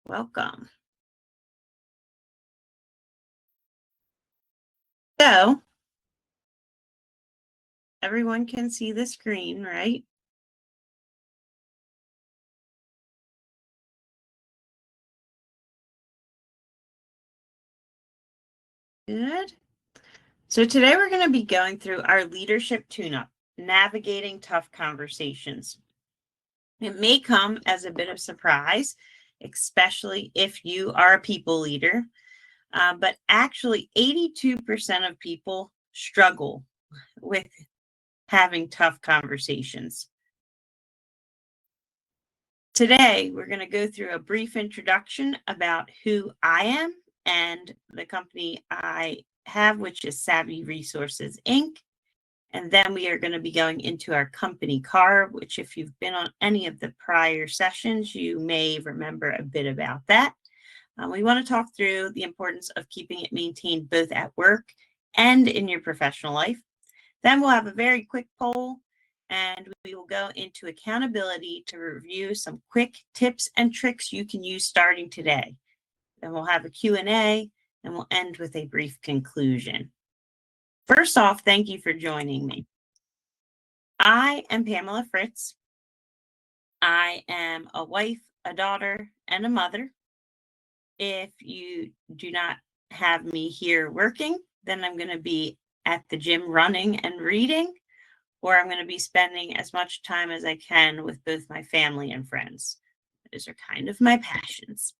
Welcome. So everyone can see the screen, right? Good. So today we're going to be going through our leadership tune-up, navigating tough conversations. It may come as a bit of surprise, especially if you are a people leader, but actually 82% of people struggle with having tough conversations. Today, we're going to go through a brief introduction about who I am and the company I have, which is Savvy Resources, Inc. And then we are going to be going into our company car, which if you've been on any of the prior sessions, you may remember a bit about that. We want to talk through the importance of keeping it maintained both at work and in your professional life. Then we'll have a very quick poll, and we will go into accountability to review some quick tips and tricks you can use starting today. Then we'll have a Q&A, and we'll end with a brief conclusion. First off, thank you for joining me. I am Pamela Fritz. I am a wife, a daughter, and a mother. If you do not have me here working, then I'm going to be at the gym running and reading, or I'm going to be spending as much time as I can with both my family and friends. Those are kind of my passions.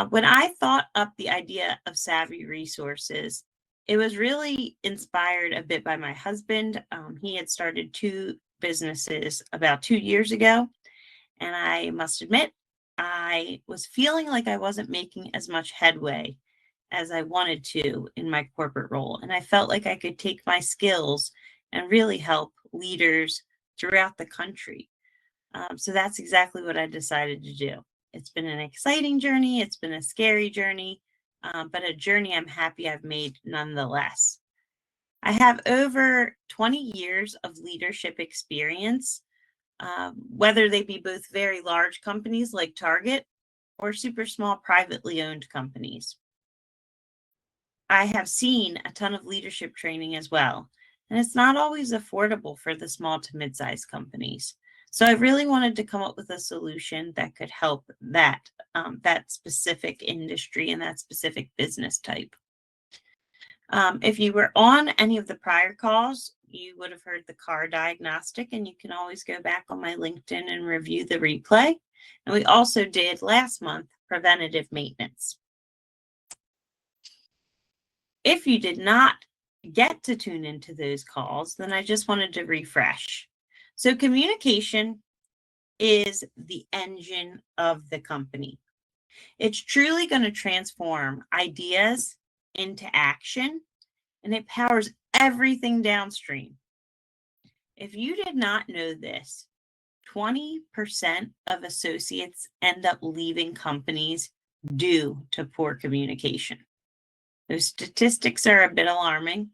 When I thought up the idea of Savvy Resources, it was really inspired a bit by my husband. He had started two businesses about 2 years ago, and I must admit, I was feeling like I wasn't making as much headway as I wanted to in my corporate role. And I felt like I could take my skills and really help leaders throughout the country. So that's exactly what I decided to do. It's been an exciting journey. It's been a scary journey, but a journey I'm happy I've made nonetheless. I have over 20 years of leadership experience, whether they be both very large companies like Target or super small privately owned companies. I have seen a ton of leadership training as well, and it's not always affordable for the small to mid-sized companies. So I really wanted to come up with a solution that could help that specific industry and that specific business type. If you were on any of the prior calls, you would have heard the car diagnostic, and you can always go back on my LinkedIn and review the replay. And we also did last month preventative maintenance. If you did not get to tune into those calls, then I just wanted to refresh. So communication is the engine of the company. It's truly going to transform ideas into action, and it powers everything downstream. If you did not know this, 20% of associates end up leaving companies due to poor communication. Those statistics are a bit alarming,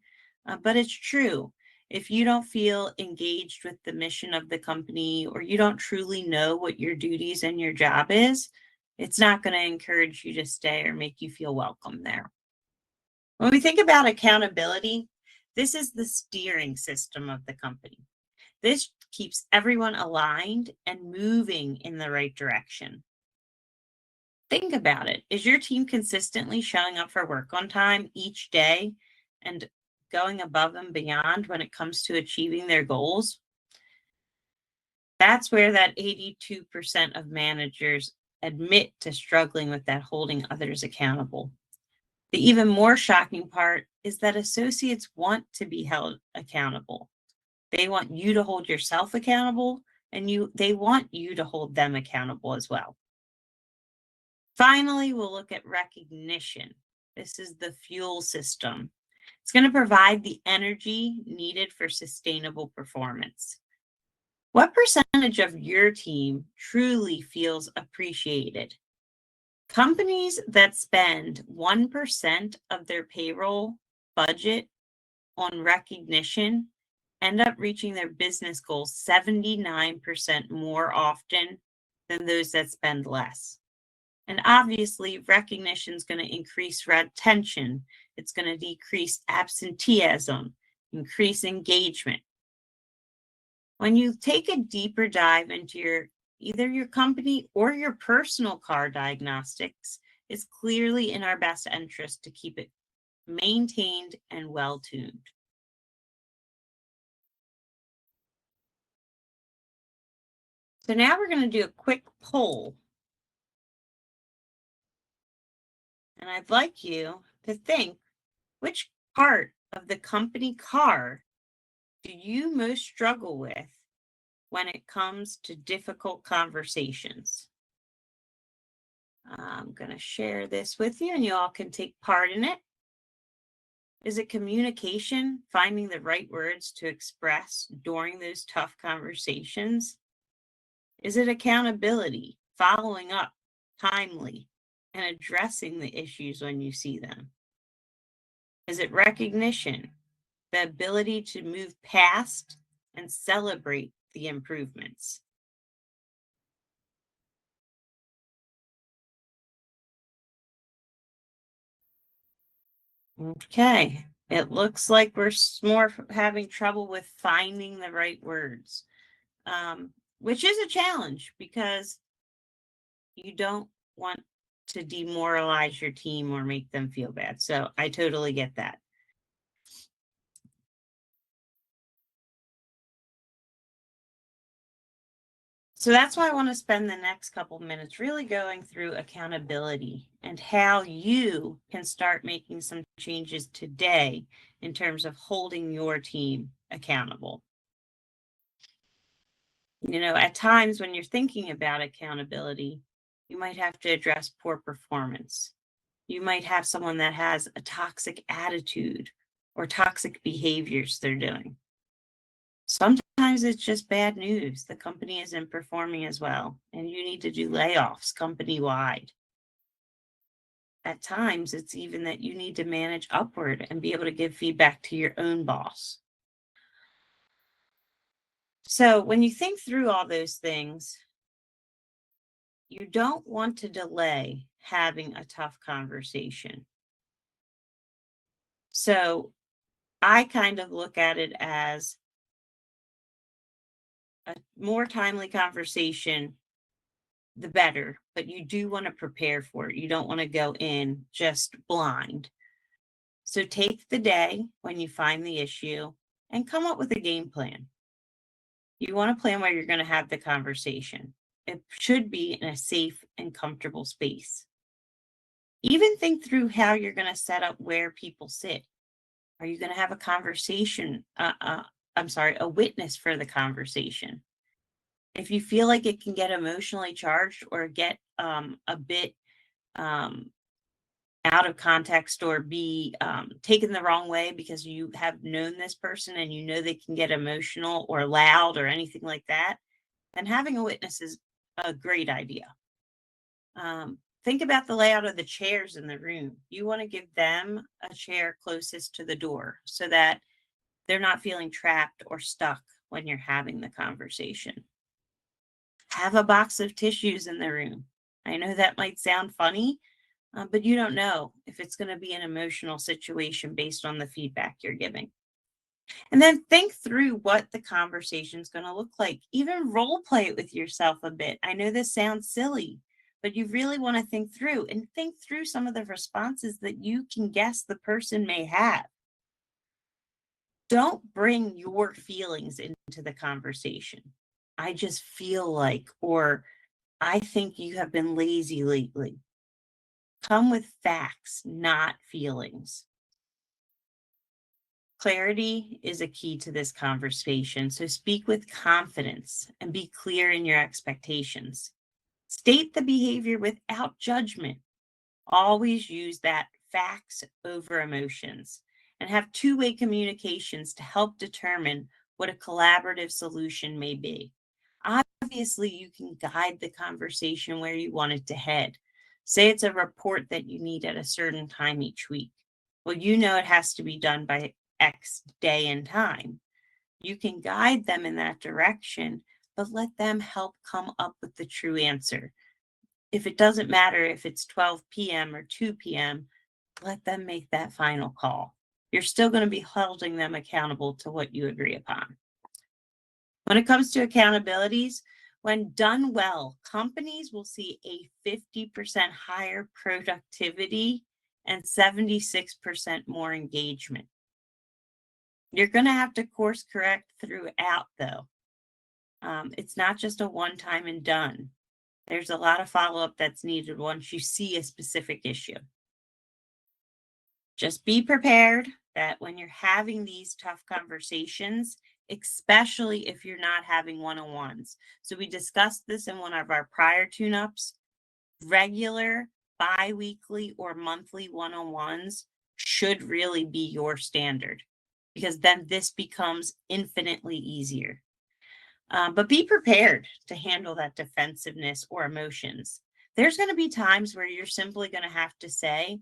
but it's true. If you don't feel engaged with the mission of the company, or you don't truly know what your duties and your job is, it's not going to encourage you to stay or make you feel welcome there. When we think about accountability, this is the steering system of the company. This keeps everyone aligned and moving in the right direction. Think about it. Is your team consistently showing up for work on time each day and going above and beyond when it comes to achieving their goals? That's where that 82% of managers admit to struggling with that holding others accountable. The even more shocking part is that associates want to be held accountable. They want you to hold yourself accountable, and they want you to hold them accountable as well. Finally, we'll look at recognition. This is the fuel system. It's going to provide the energy needed for sustainable performance. What percentage of your team truly feels appreciated? Companies that spend 1% of their payroll budget on recognition end up reaching their business goals 79% more often than those that spend less. And obviously, recognition is going to increase retention. It's going to decrease absenteeism, increase engagement. When you take a deeper dive into either your company or your personal car diagnostics, it's clearly in our best interest to keep it maintained and well-tuned. So now we're going to do a quick poll. And I'd like you to think, which part of the company car do you most struggle with when it comes to difficult conversations? I'm going to share this with you and you all can take part in it. Is it communication, finding the right words to express during those tough conversations? Is it accountability, following up timely, and addressing the issues when you see them? Is it recognition, the ability to move past and celebrate the improvements? Okay, it looks like we're more having trouble with finding the right words, which is a challenge because you don't want to demoralize your team or make them feel bad. So I totally get that. So that's why I want to spend the next couple minutes really going through accountability and how you can start making some changes today in terms of holding your team accountable. You know, at times when you're thinking about accountability, you might have to address poor performance. You might have someone that has a toxic attitude or toxic behaviors they're doing. Sometimes it's just bad news. The company isn't performing as well, and you need to do layoffs company wide. At times, it's even that you need to manage upward and be able to give feedback to your own boss. So, when you think through all those things, you don't want to delay having a tough conversation. So, I kind of look at it as a more timely conversation, the better, but you do want to prepare for it. You don't want to go in just blind. So take the day when you find the issue and come up with a game plan. You want to plan where you're going to have the conversation. It should be in a safe and comfortable space. Even think through how you're going to set up where people sit. Are you going to have a conversation? A witness for the conversation? If you feel like it can get emotionally charged or get a bit out of context or be taken the wrong way because you have known this person and you know they can get emotional or loud or anything like that, then having a witness is a great idea. Think about the layout of the chairs in the room. You want to give them a chair closest to the door so that they're not feeling trapped or stuck when you're having the conversation. Have a box of tissues in the room. I know that might sound funny, but you don't know if it's going to be an emotional situation based on the feedback you're giving. And then think through what the conversation is going to look like. Even role play it with yourself a bit. I know this sounds silly, but you really want to think through some of the responses that you can guess the person may have. Don't bring your feelings into the conversation. I just feel like, or I think you have been lazy lately. Come with facts, not feelings. Clarity is a key to this conversation, so speak with confidence and be clear in your expectations. State the behavior without judgment. Always use that facts over emotions and have two-way communications to help determine what a collaborative solution may be. Obviously, you can guide the conversation where you want it to head. Say it's a report that you need at a certain time each week. Well, you know it has to be done by X day and time. You can guide them in that direction, but let them help come up with the true answer. if it doesn't matter if it's 12 p.m. or 2 p.m., let them make that final call. You're still going to be holding them accountable to what you agree upon. When it comes to accountabilities, when done well, companies will see a 50% higher productivity and 76% more engagement. You're going to have to course correct throughout, though. It's not just a one-time and done. There's a lot of follow-up that's needed once you see a specific issue. Just be prepared that when you're having these tough conversations, especially if you're not having one-on-ones. So we discussed this in one of our prior tune-ups. Regular, bi-weekly, or monthly one-on-ones should really be your standard, because then this becomes infinitely easier. But be prepared to handle that defensiveness or emotions. There's going to be times where you're simply going to have to say,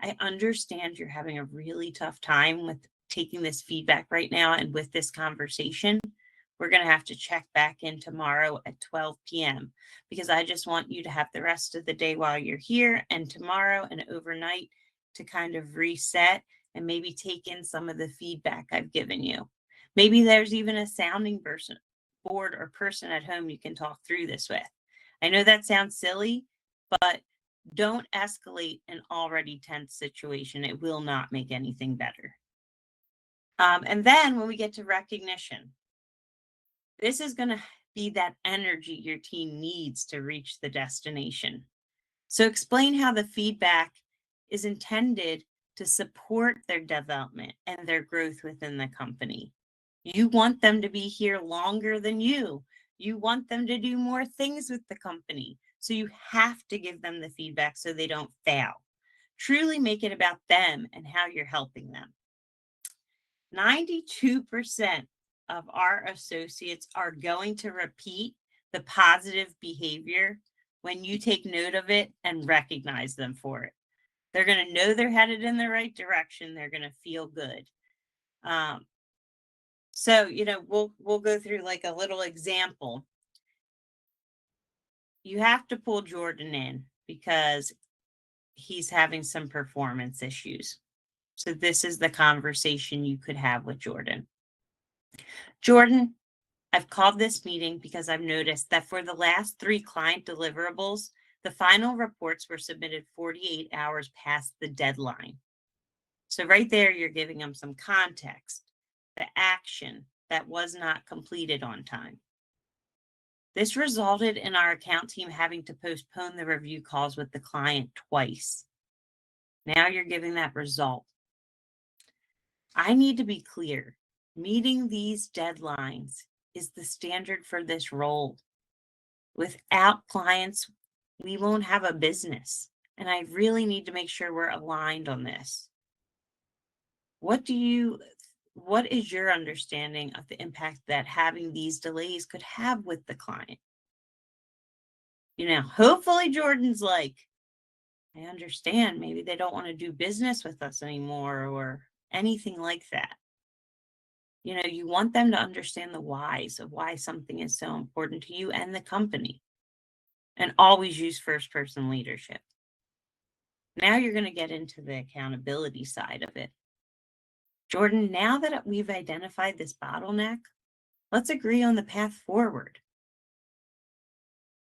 I understand you're having a really tough time with taking this feedback right now and with this conversation. We're going to have to check back in tomorrow at 12 p.m. because I just want you to have the rest of the day while you're here and tomorrow and overnight to kind of reset and maybe take in some of the feedback I've given you. Maybe there's even a sounding board or person at home you can talk through this with. I know that sounds silly, but don't escalate an already tense situation. It will not make anything better. And then when we get to recognition, this is going to be that energy your team needs to reach the destination. So explain how the feedback is intended to support their development and their growth within the company. You want them to be here longer than you. You want them to do more things with the company. So you have to give them the feedback so they don't fail. Truly make it about them and how you're helping them. 92% of our associates are going to repeat the positive behavior when you take note of it and recognize them for it. They're going to know they're headed in the right direction. They're going to feel good. So, we'll go through like a little example. You have to pull Jordan in because he's having some performance issues. So this is the conversation you could have with Jordan. Jordan, I've called this meeting because I've noticed that for the last 3 client deliverables, the final reports were submitted 48 hours past the deadline. So right there, you're giving them some context, the action that was not completed on time. This resulted in our account team having to postpone the review calls with the client twice. Now you're giving that result. I need to be clear. Meeting these deadlines is the standard for this role. Without clients, we won't have a business. And I really need to make sure we're aligned on this. What is your understanding of the impact that having these delays could have with the client? Hopefully Jordan's like, I understand, maybe they don't want to do business with us anymore or anything like that. You want them to understand the whys of why something is so important to you and the company. And always use first person leadership. Now you're going to get into the accountability side of it. Jordan, now that we've identified this bottleneck, let's agree on the path forward.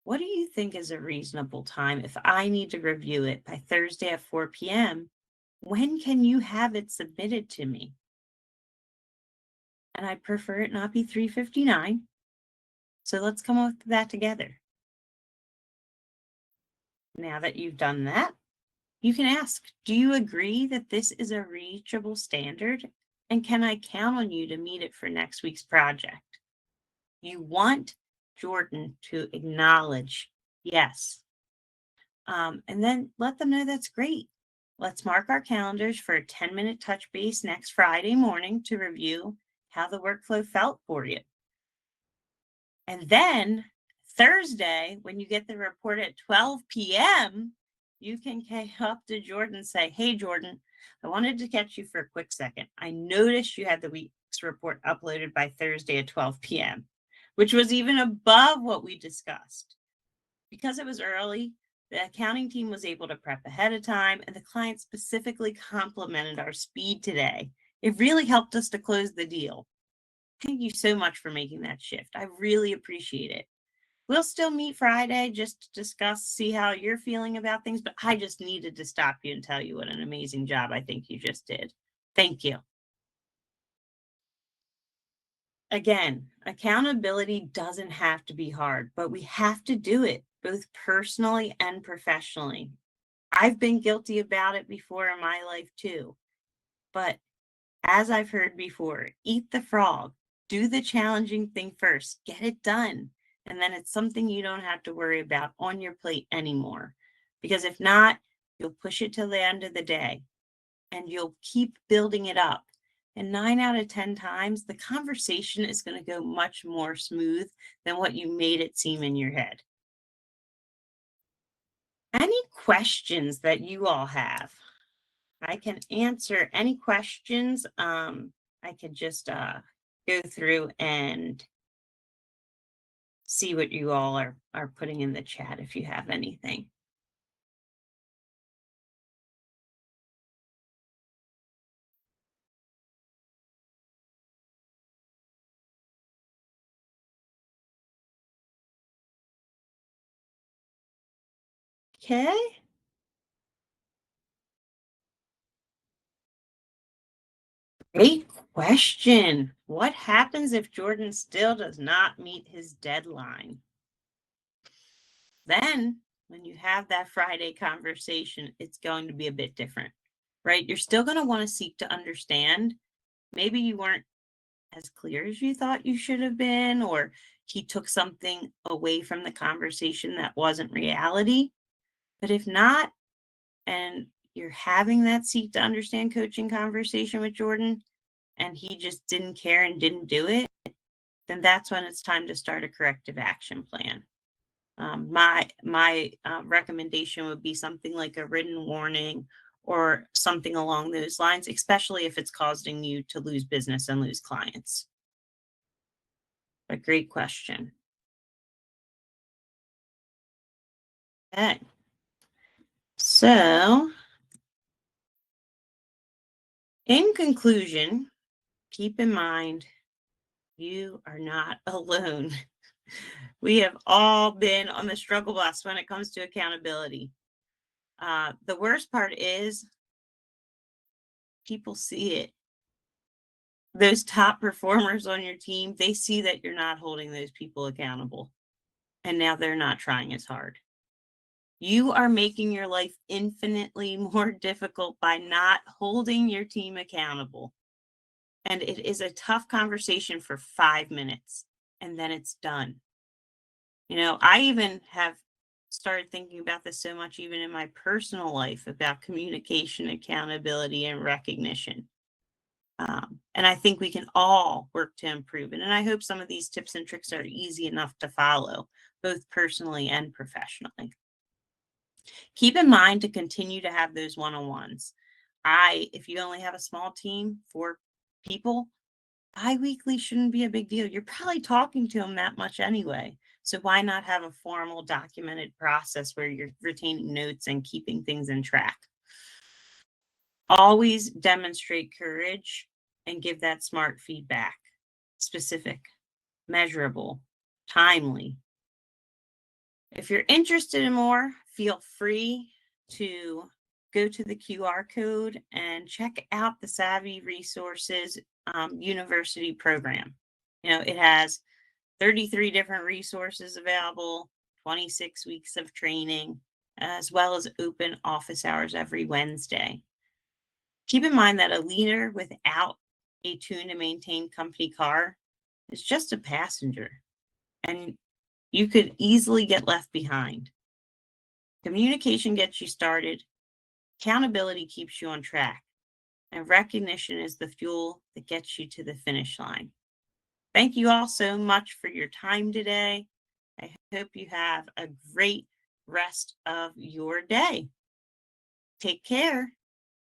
What do you think is a reasonable time if I need to review it by Thursday at 4 p.m.? When can you have it submitted to me? And I'd prefer it not be 3:59. So let's come up with that together. Now that you've done that, you can ask, do you agree that this is a reachable standard? And can I count on you to meet it for next week's project? You want Jordan to acknowledge yes. And then let them know that's great. Let's mark our calendars for a 10-minute touch base next Friday morning to review how the workflow felt for you. And then Thursday, when you get the report at 12 p.m., you can come up to Jordan and say, hey, Jordan, I wanted to catch you for a quick second. I noticed you had the week's report uploaded by Thursday at 12 p.m., which was even above what we discussed. Because it was early, The accounting team was able to prep ahead of time, and the client specifically complimented our speed today. It really helped us to close the deal. Thank you so much for making that shift. I really appreciate it. We'll still meet Friday just to discuss, see how you're feeling about things, but I just needed to stop you and tell you what an amazing job I think you just did. Thank you. Again, accountability doesn't have to be hard, but we have to do it both personally and professionally. I've been guilty about it before in my life too. But as I've heard before, eat the frog, do the challenging thing first, get it done. And then it's something you don't have to worry about on your plate anymore. Because if not, you'll push it till the end of the day and you'll keep building it up. And 9 out of 10 times, the conversation is going to go much more smooth than what you made it seem in your head. Any questions that you all have? I can answer any questions. I could just go through and see what you all are putting in the chat if you have anything. Okay. Great question. What happens if Jordan still does not meet his deadline? Then, when you have that Friday conversation, it's going to be a bit different, right? You're still going to want to seek to understand. Maybe you weren't as clear as you thought you should have been, or he took something away from the conversation that wasn't reality. But if not, and you're having that seek to understand coaching conversation with Jordan, and he just didn't care and didn't do it, then that's when it's time to start a corrective action plan. My recommendation would be something like a written warning or something along those lines, especially if it's causing you to lose business and lose clients. A great question. Okay. So, in conclusion, keep in mind, you are not alone. We have all been on the struggle bus when it comes to accountability. The worst part is people see it. Those top performers on your team, they see that you're not holding those people accountable. And now they're not trying as hard. You are making your life infinitely more difficult by not holding your team accountable. And it is a tough conversation for 5 minutes, and then it's done. You know, I even have started thinking about this so much, even in my personal life, about communication, accountability, and recognition. And I think we can all work to improve it. And I hope some of these tips and tricks are easy enough to follow, both personally and professionally. Keep in mind to continue to have those one-on-ones. If you only have a small team, 4 people, bi-weekly shouldn't be a big deal. You're probably talking to them that much anyway. So why not have a formal documented process where you're retaining notes and keeping things in track? Always demonstrate courage and give that smart feedback. Specific, measurable, timely. If you're interested in more, feel free to go to the QR code and check out the Savvy Resources University program. You know, it has 33 different resources available, 26 weeks of training, as well as open office hours every Wednesday. Keep in mind that a leader without a tuned and maintained company car is just a passenger, and you could easily get left behind. Communication gets you started, accountability keeps you on track, and recognition is the fuel that gets you to the finish line. Thank you all so much for your time today. I hope you have a great rest of your day. Take care.